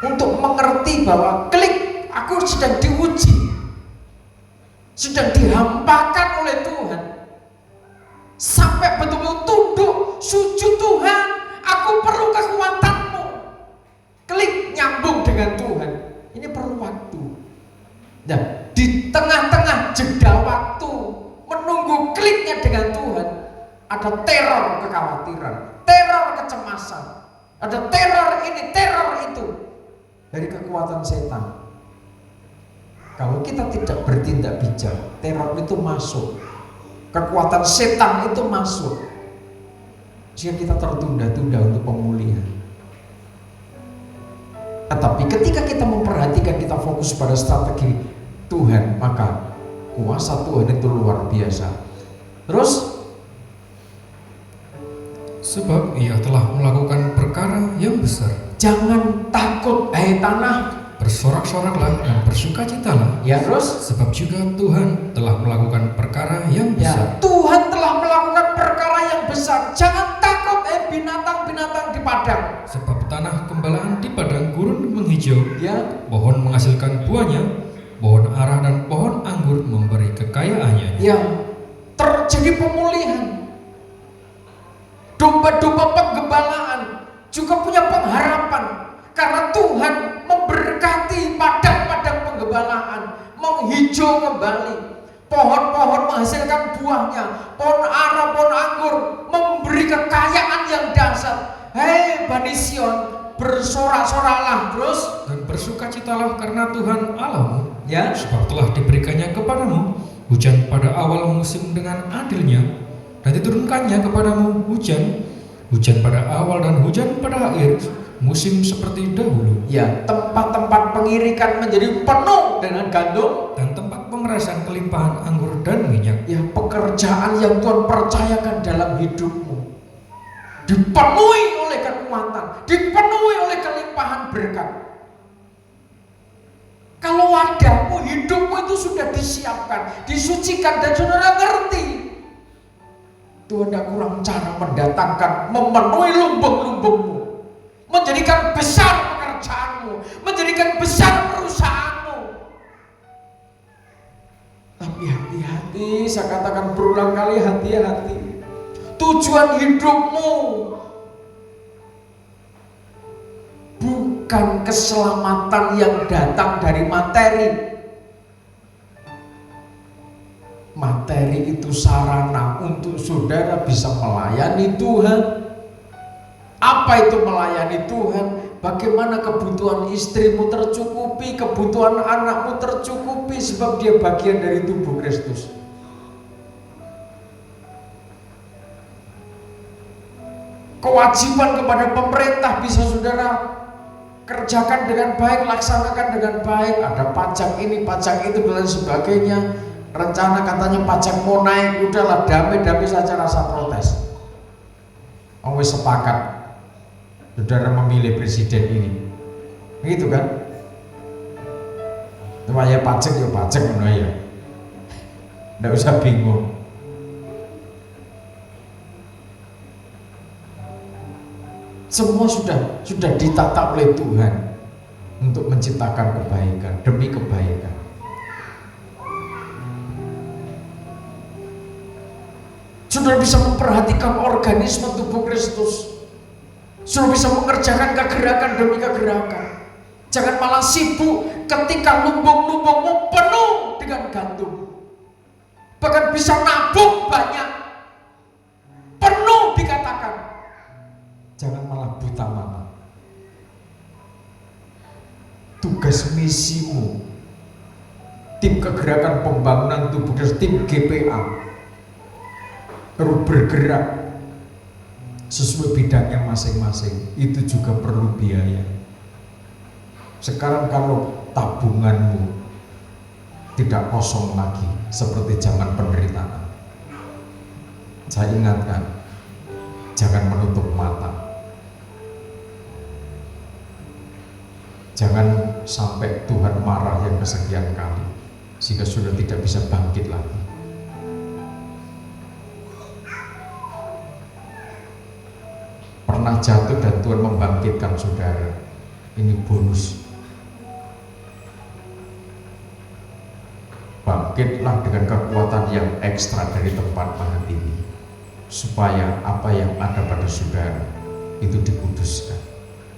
Untuk mengerti bahwa klik, aku sedang diuji, sedang dihampakan oleh Tuhan, sampai betul-betul tunduk, sujud Tuhan, aku perlu kekuatanmu. Klik, nyambung dengan ada teror kekhawatiran, teror kecemasan, ada teror ini, teror itu dari kekuatan setan. Kalau kita tidak bertindak bijak, teror itu masuk, kekuatan setan itu masuk, sehingga kita tertunda-tunda untuk pemulihan. Tetapi ketika kita memperhatikan, kita fokus pada strategi Tuhan, maka kuasa Tuhan itu luar biasa. Terus, sebab ia telah melakukan perkara yang besar. jangan takut, hai tanah. Bersorak-soraklah dan bersukacitalah, Ya, terus, sebab juga Tuhan telah melakukan perkara yang ya, besar. Tuhan telah melakukan perkara yang besar. Jangan takut, binatang-binatang di padang. Sebab tanah gembalaan di padang gurun menghijau, Ya, pohon menghasilkan buahnya, pohon ara dan pohon anggur memberi kekayaannya. ya, terjadi pemulihan. Domba-domba penggembalaan juga punya pengharapan karena Tuhan memberkati padang-padang penggembalaan, menghijau kembali. Pohon-pohon menghasilkan buahnya, pohon ara, pohon anggur memberi kekayaan yang dahsyat. Hei Bani Sion, bersorak-soraklah terus, Dan bersukacitalah karena Tuhan Allahmu, ya. sebab telah diberikannya kepadamu hujan pada awal musim dengan adilnya, dan diturunkannya kepadamu hujan pada awal dan hujan pada akhir musim seperti dahulu. Ya, tempat-tempat pengirikan menjadi penuh dengan gandum. Dan tempat pemerasan kelimpahan anggur dan minyak. Ya, pekerjaan yang Tuhan percayakan dalam hidupmu dipenuhi oleh kekuatan, dipenuhi oleh kelimpahan berkat. Kalau wadahmu, hidupmu itu sudah disiapkan, disucikan, dan saudara ngerti, Tuhan tidak kurang cara mendatangkan, memenuhi lumbung-lumbungmu, menjadikan besar pekerjaanmu, menjadikan besar perusahaanmu. Tapi hati-hati, saya katakan berulang kali, hati-hati. Tujuan hidupmu bukan keselamatan yang datang dari materi. Materi itu sarana untuk saudara bisa melayani Tuhan. Apa itu melayani Tuhan? Bagaimana kebutuhan istrimu tercukupi, kebutuhan anakmu tercukupi, sebab dia bagian dari tubuh Kristus. Kewajiban kepada pemerintah bisa saudara kerjakan dengan baik, laksanakan dengan baik. Ada pajak ini, pajak itu, dan sebagainya. Rencana katanya pajak mau naik, udahlah damai-damai saja rasa protes. Wis sepakat saudara memilih presiden ini, begitu kan? Cuma ya pajak mana ya, nggak usah bingung. Semua sudah ditata oleh Tuhan untuk menciptakan kebaikan demi kebaikan. Saudara bisa memperhatikan organisme tubuh Kristus. Saudara bisa mengerjakan kegerakan demi kegerakan. Jangan malah sibuk ketika lumbung-lumbungmu penuh dengan gandum. Bahkan bisa nabung banyak, penuh dikatakan. Jangan malah buta mata. Tugas misimu, tim kegerakan pembangunan tubuh Kristus, tim GPA, perlu bergerak sesuai bidangnya masing-masing. Itu juga perlu biaya. Sekarang kalau tabunganmu tidak kosong lagi seperti zaman penderitaan, saya ingatkan, jangan menutup mata. Jangan sampai Tuhan marah yang kesekian kali sehingga sudah tidak bisa bangkit lagi. Pernah jatuh dan Tuhan membangkitkan saudara, ini bonus. Bangkitlah dengan kekuatan yang ekstra dari tempat pahat ini, supaya apa yang ada pada saudara itu dikuduskan.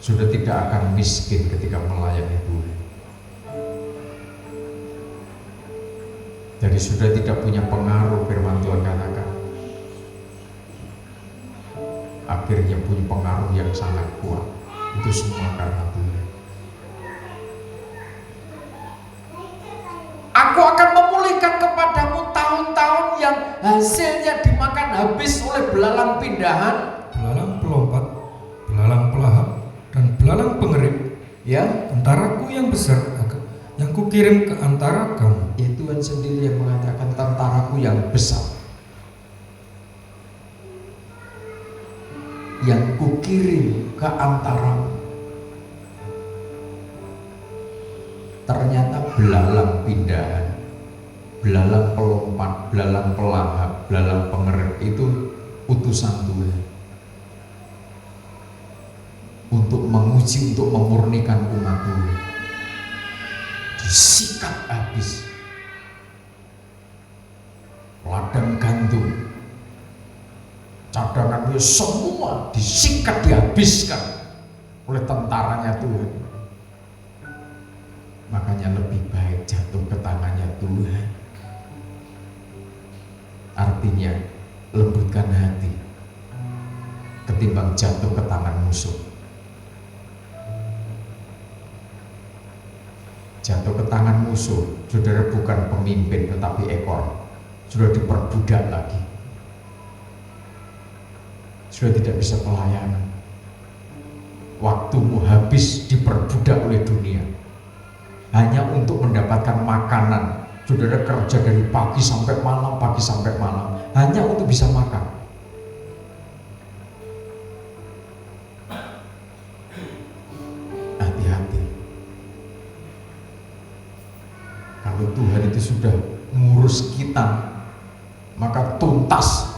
Sudah tidak akan miskin ketika melayani Tuhan. Jadi sudah tidak punya pengaruh, firman Tuhan katakan. akhirnya punya pengaruh yang sangat kuat. Itu semua karena Tuhan. Aku akan memulihkan kepadamu tahun-tahun yang hasilnya dimakan habis oleh belalang pindahan, belalang pelompat, belalang pelahap, dan belalang pengerik. ya. Tentaraku yang besar yang kukirim ke antara kamu. Ya, Tuhan sendiri yang mengatakan tentaraku yang besar, yang kukirim ke antaramu. Ternyata belalang pindahan, belalang pelompat, belalang pelahap, belalang pengerik itu utusan Tuhan untuk menguji, untuk memurnikan umat Tuhan. Disikat habis, ladang gandum, cadangannya semua disikat, dihabiskan oleh tentaranya Tuhan. Makanya lebih baik jatuh ke tangannya Tuhan. Artinya lembutkan hati ketimbang jatuh ke tangan musuh. Jatuh ke tangan musuh, saudara bukan pemimpin tetapi ekor. Sudah diperbudak lagi, sudah tidak bisa pelayanan. Waktumu habis diperbudak oleh dunia hanya untuk mendapatkan makanan. Saudara kerja dari pagi sampai malam, pagi sampai malam, hanya untuk bisa makan. Hati-hati. Kalau Tuhan itu sudah ngurus kita, maka tuntas.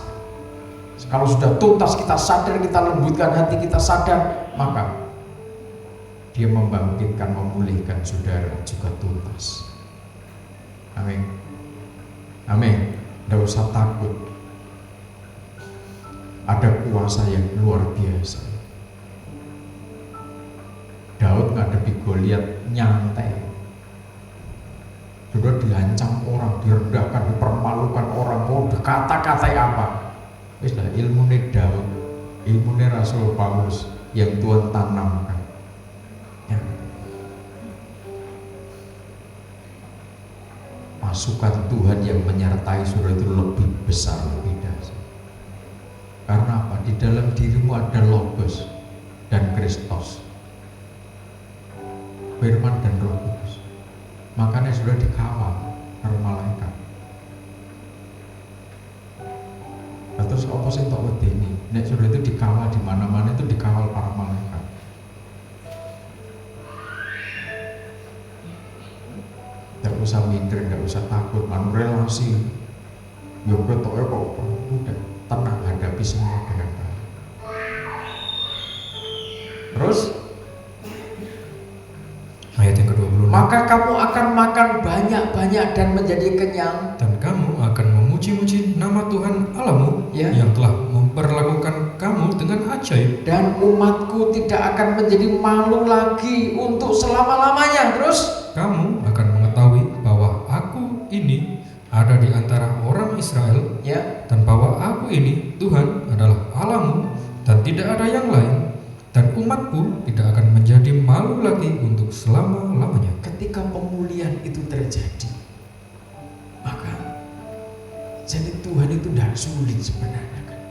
Kalau sudah tuntas, kita sadar, kita lembutkan hati, kita sadar, maka Dia membangkitkan, memulihkan saudara juga tuntas. Amin. Amin. Tidak usah takut. Ada kuasa yang luar biasa. Daud ngadepi Goliat nyantai. Sudah diancam orang, direndahkan, dipermalukan orang, mau dikata-katai apa. Wis lah ilmune Daud, ilmune Rasul Paulus yang Tuhan tanamkan. Pasukan Tuhan yang menyertai saudara itu lebih besar, lebih dahsyat. Karena apa? Di dalam dirimu ada Logos dan Kristus, Firman dan Roh Kudus. Makanya sudah dikawal para malaikat. Nah, terus apa sih tak wedeni? Nek saudara itu dikawal di mana-mana, itu dikawal para malaikat. Tidak usah minder, tidak usah takut, anu relasi. Ya ketoknya kok udah tenang, hadapi semua dengan baik. Terus Ayat yang ke-26. maka kamu akan makan banyak-banyak dan menjadi kenyang, Dan kamu akan memuji-muji nama Tuhan Allahmu, Ya. yang telah memperlakukan kamu dengan ajaib. dan umatku tidak akan menjadi malu lagi untuk selama-lamanya. Terus Kamu akan mengetahui bahwa aku ini ada di antara orang Israel, ya, dan bahwa aku ini Tuhan adalah Allahmu, dan tidak ada yang lain, dan umatku tidak akan menjadi malu lagi untuk selama-lamanya. ketika pemulihan itu terjadi, maka jadi Tuhan itu tidak sulit sebenarnya kan.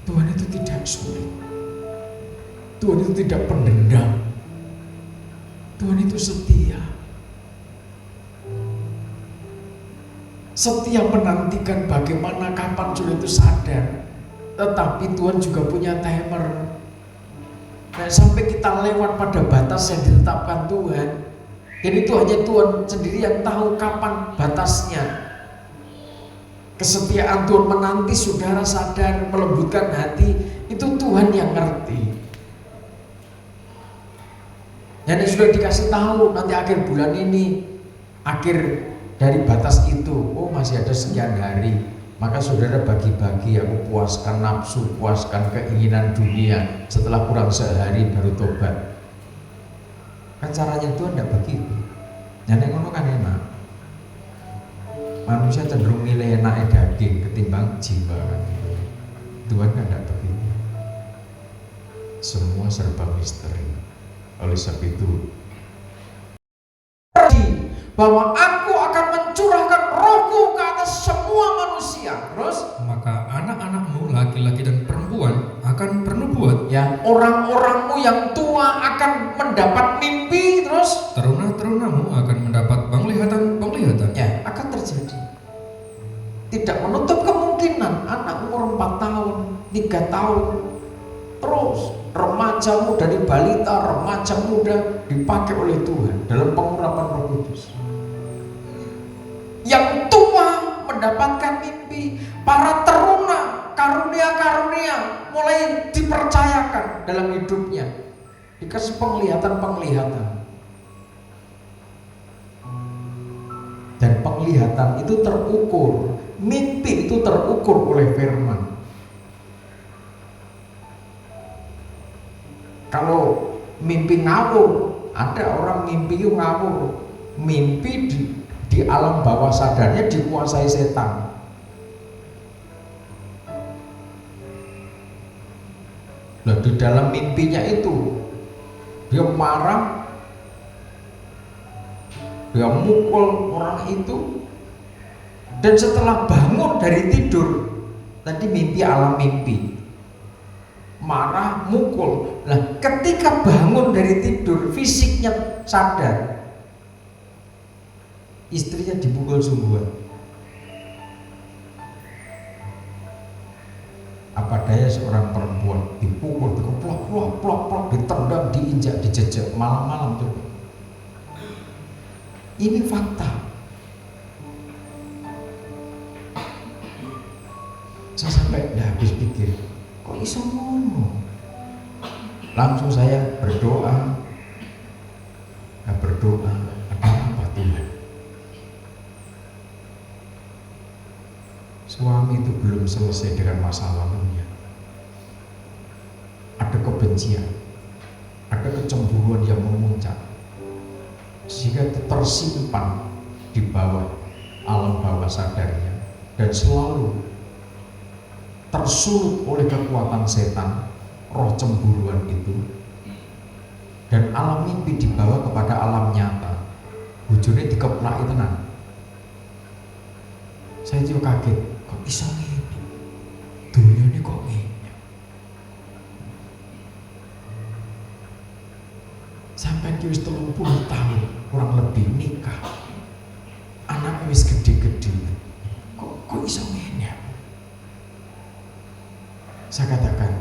Tuhan itu tidak sulit. Tuhan itu tidak pendendam. Tuhan itu setia. Setia menantikan bagaimana kapan sudah itu sadar. Tetapi Tuhan juga punya timer. Nah, sampai kita lewat pada batas yang ditetapkan Tuhan. Dan itu hanya Tuhan sendiri yang tahu kapan batasnya. Kesetiaan Tuhan menanti saudara sadar, melembutkan hati, itu Tuhan yang ngerti. Dan sudah dikasih tahu nanti akhir bulan ini, akhir dari batas itu, oh masih ada sekian hari, maka saudara bagi-bagi, aku puaskan nafsu, puaskan keinginan dunia, setelah kurang sehari baru tobat. Kan caranya Tuhan tidak begitu. Yang ngono kan enak. Manusia cenderung milih enaknya daging ketimbang jiwa kan. Tuhan kan tidak begitu. Semua serba misteri. Oleh sebab itu, bahwa aku akan mencurahkan rohku ke atas semua manusia. Terus, maka anak-anakmu laki-laki dan perempuan akan bernubuat, ya, orang-orangmu yang tua akan mendapat mimpi. Terus, teruna-terunamu akan mendapat penglihatan-penglihatan. ya, akan terjadi. Tidak menutup kemungkinan anak umur 4 tahun, 3 tahun, terus remaja muda, dari balita, remaja muda dipakai oleh Tuhan dalam pengurapan Roh Kudus. Yang tua mendapatkan mimpi, para teruna karunia-karunia mulai dipercayakan dalam hidupnya, dikasih penglihatan-penglihatan. Dan penglihatan itu terukur, mimpi itu terukur oleh firman. Kalau mimpi ngawur, ada orang mimpi itu ngawur, mimpi di alam bawah sadarnya dikuasai setan. Nah, di dalam mimpinya itu dia marah, dia mukul orang itu, dan setelah bangun dari tidur, tadi mimpi alam mimpi, marah, mukul. Nah, ketika bangun dari tidur, fisiknya sadar, istrinya dipukul sungguhan. Apa daya seorang perempuan dipukul, dikeplok, ditendang, diinjak, dijejek malam-malam coba. Ini fakta. Saya sampai habis pikir, kok iso ngono? Langsung saya berdoa, ada apa Tuhan? Suami itu belum selesai dengan masa lalunya. Ada kebencian, ada kecemburuan yang memuncak, sehingga itu tersimpan di bawah alam bawah sadarnya dan selalu tersulut oleh kekuatan setan, roh cemburuan itu, dan alam mimpi dibawa kepada alam nyata. Bujurnya dikeplaki tenan. Saya juga kaget, kok bisa ngene? Dunia ini kok ngene? Sampai wis 30 tahun kurang lebih nikah, anak wis gede-gede, kok bisa ngene? Saya katakan,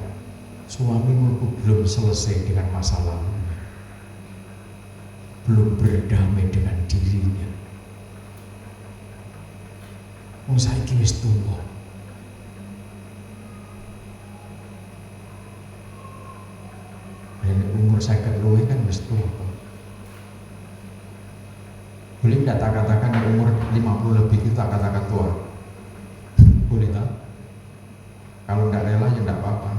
suamimu belum selesai dengan masa lalunya, belum berdamai dengan dirinya. Wong saiki wis tuwa. Dan umur 50 luwih kan wis tuwa. Boleh tidak tak katakan umur 50 lebih kita katakan tua? Boleh tak? Kalau tidak rela ya tidak apa-apa.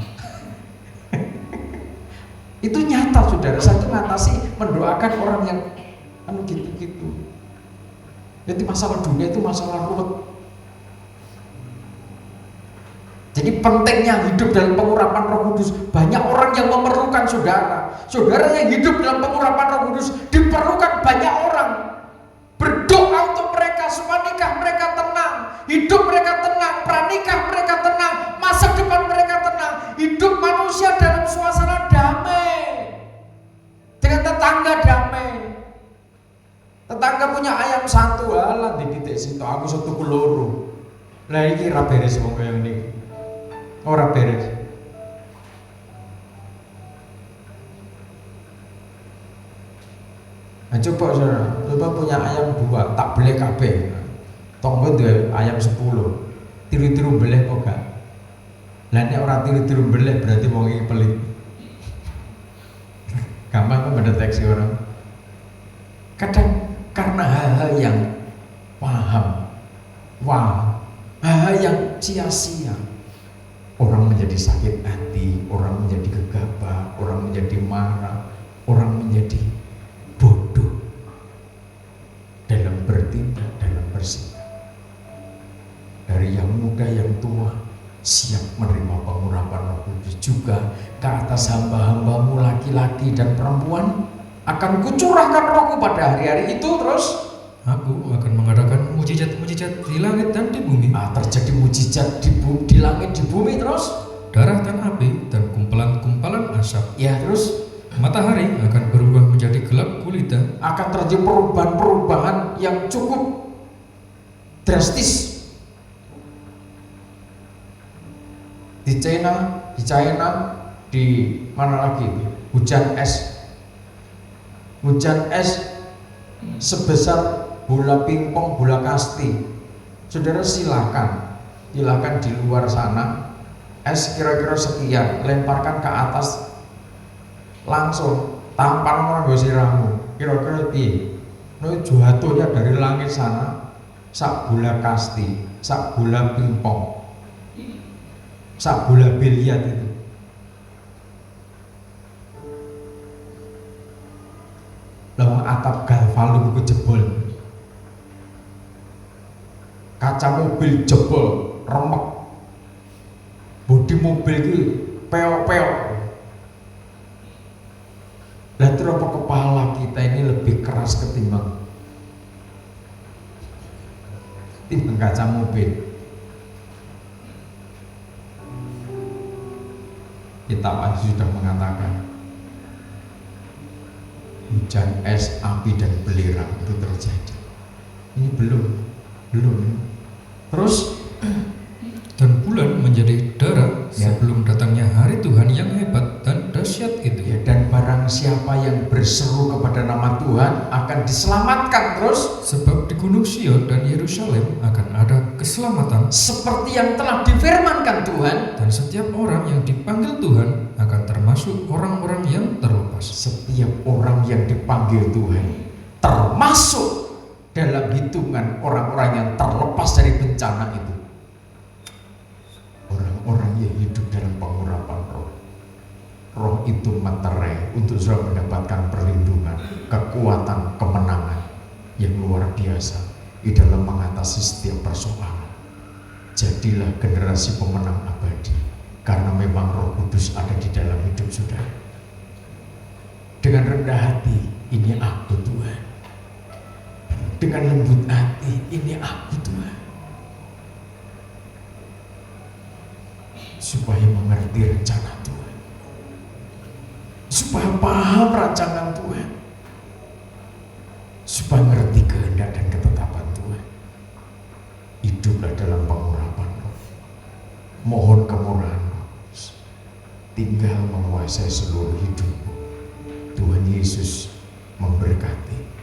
Itu nyata saudara, saya itu ngatasi mendoakan orang yang gitu-gitu. Jadi masalah dunia itu masalah ruwet. Jadi pentingnya hidup dalam pengurapan Roh Kudus. Banyak orang yang memerlukan saudara. Saudara yang hidup dalam pengurapan Roh Kudus diperlukan banyak orang. Berdoa untuk mereka supaya nikah mereka tenang, hidup mereka tenang, pranikah mereka tenang, masa depan mereka tenang, hidup manusia dalam suasana damai, dengan tetangga damai. Tetangga punya ayam satu, alah di titik situ aku satu kuloro. Nah ini ra beres wong kaya ngene. Ora beres. Nah, coba punya ayam 2, tak beleh kabeh. Tonggo duwe ayam 10. Tiru-tiru beleh kok gak? Lah nek ora tiru-tiru beleh berarti wong iki pelit. Gampang kok mendeteksi orang. Kadang karena hal-hal yang paham, hal-hal yang sia-sia, orang menjadi sakit hati, orang menjadi gegabah, orang menjadi marah, orang menjadi bodoh dalam bertindak, dalam bersikap. Dari yang muda, yang tua siap menerima pengurusan atas hamba-hambamu laki-laki dan perempuan, akan kucurahkan rohku pada hari-hari itu. Terus Aku akan mengadakan mujizat-mujizat di langit dan di bumi, terjadi mujizat di langit di bumi. Terus darah dan api dan kumpalan-kumpalan asap. ya, terus Matahari akan berubah menjadi gelap gulita, akan terjadi perubahan-perubahan yang cukup drastis di China, di mana lagi? Hujan es sebesar bola pingpong, bola kasti. Saudara silakan di luar sana, es kira-kira sekian, lemparkan ke atas langsung tampar nganggo siramu, kira-kira piye? No, jatuhnya dari langit sana sak bola kasti, sak bola pingpong, sak bola biliar itu. Lalu atap galvalum itu jebol, kaca mobil jebol, remek, bodi mobil itu peok-peok. Lah terus kepala kita ini lebih keras ketimbang kaca mobil. Kitab Ayub sudah mengatakan hujan es, api dan belerang itu terjadi. Ini belum. Terus dan bulan menjadi darah Ya. sebelum datangnya hari Tuhan yang hebat dan dahsyat itu. ya, dan barang siapa yang berseru kepada nama Tuhan akan diselamatkan. Terus Sebab di Gunung Sion dan Yerusalem akan ada keselamatan, seperti yang telah difirmankan Tuhan, dan setiap orang yang dipanggil Tuhan akan termasuk orang-orang yang terlepas. setiap orang yang dipanggil Tuhan termasuk dalam hitungan orang-orang yang terlepas dari bencana itu. Orang-orang yang hidup dalam pengurapan roh. Roh itu materai untuk saudara mendapatkan perlindungan, kekuatan, kemenangan yang luar biasa di dalam mengatasi setiap persoalan. Jadilah generasi pemenang abadi, karena memang Roh Kudus ada di dalam hidup saudara. Dengan rendah hati, ini aku Tuhan. Dengan lembut hati, ini aku Tuhan. Supaya mengerti rencana Tuhan, supaya paham rancangan Tuhan, supaya mengerti kehendak dan ketetapan Tuhan. Hiduplah dalam pengurapan roh, mohon kemurahan roh, tinggal menguasai seluruh hidupmu. Tuhan Yesus memberkati.